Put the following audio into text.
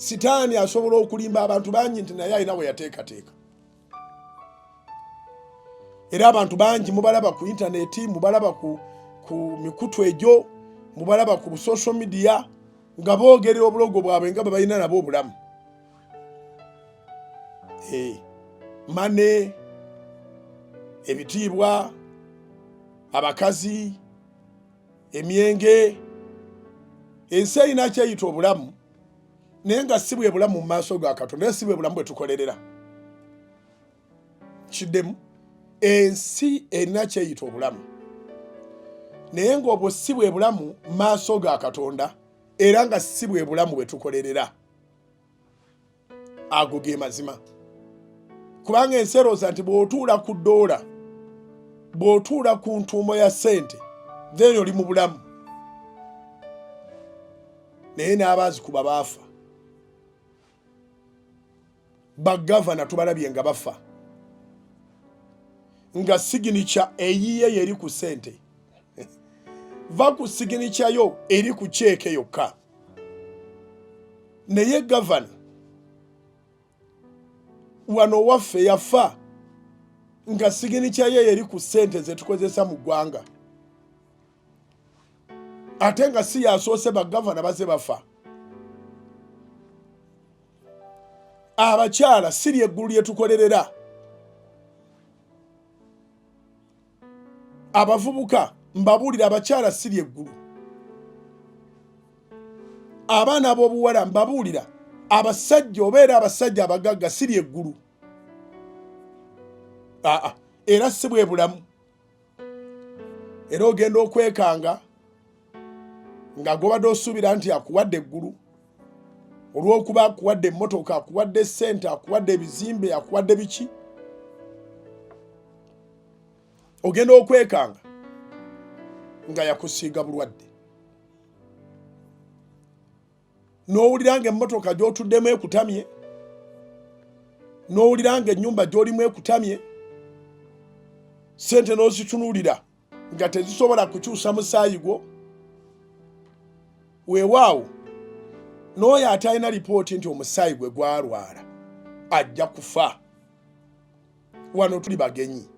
sitaani asobola okulimba abantu bangi nti naye alina we yateekateeka. Era abantu bangi mubalaba ku intaneti, mubalaba ku mikutu egyo, mubalaba ku social media nga boogerera obulogo bwabwe nga balina nabo obulamu. Mane, ebitiibwa, abakazi, emyenge, ensi erina kyeyita obulamu, naye nga si bwe bulamu mu maaso ga Katonda, naye si bwe bulamu bwe tukolerera. Kiddemu, ensi erina kyeyita obulamu, naye ng'obwo si bwe bulamu mu maaso ga Katonda, era nga si bwe bulamu bwe tukolerera. Ago ge mazima. Kubanga ensi erowooza nti bw'otuula ku ddoola, bw'otuula ku ntuumo ya ssente, then oli mu bulamu. Naye n'abaazikuba baafa. Bagavana tubalabye nga bafa. Nga siginica eyiye yeri ku ssente. Va ku siginica yo eri ku kyeke yokka. Naye gavana wano waffe yafa nga siginica ye yeri ku ssente ze tukozesa mu ggwanga. Ate nga si yasoose bagavana baze bafa. Abakyala si lyeggulu lye tukolerera. Abavubuka mbabuulira abakyala si lyeggulu. Abaana ab'obuwala mbabuulira abasajja obeera abasajja abagagga si lyeggulu. Era si bwe bulamu. Era ogenda okwekanga nga gobadde osuubira nti akuwadde eggulu, olw'okuba akuwadde emmotoka, akuwadde ssente, akuwadde ebizimbe, akuwadde biki. Ogenda okwekanga nga yakusiiga bulwadde. N'owulira nga emmotoka gy'otuddemu ekutamye, n'owulira nga ennyumba gy'olimu ekutamye, ssente n'ozitunuulira nga tezisobola kukyusa musaayi gwo. Weewaawo n'oyo ate alina lipooti nti omusaayi gwe gwalwala ajja kufa. Wano tuli bagenyi.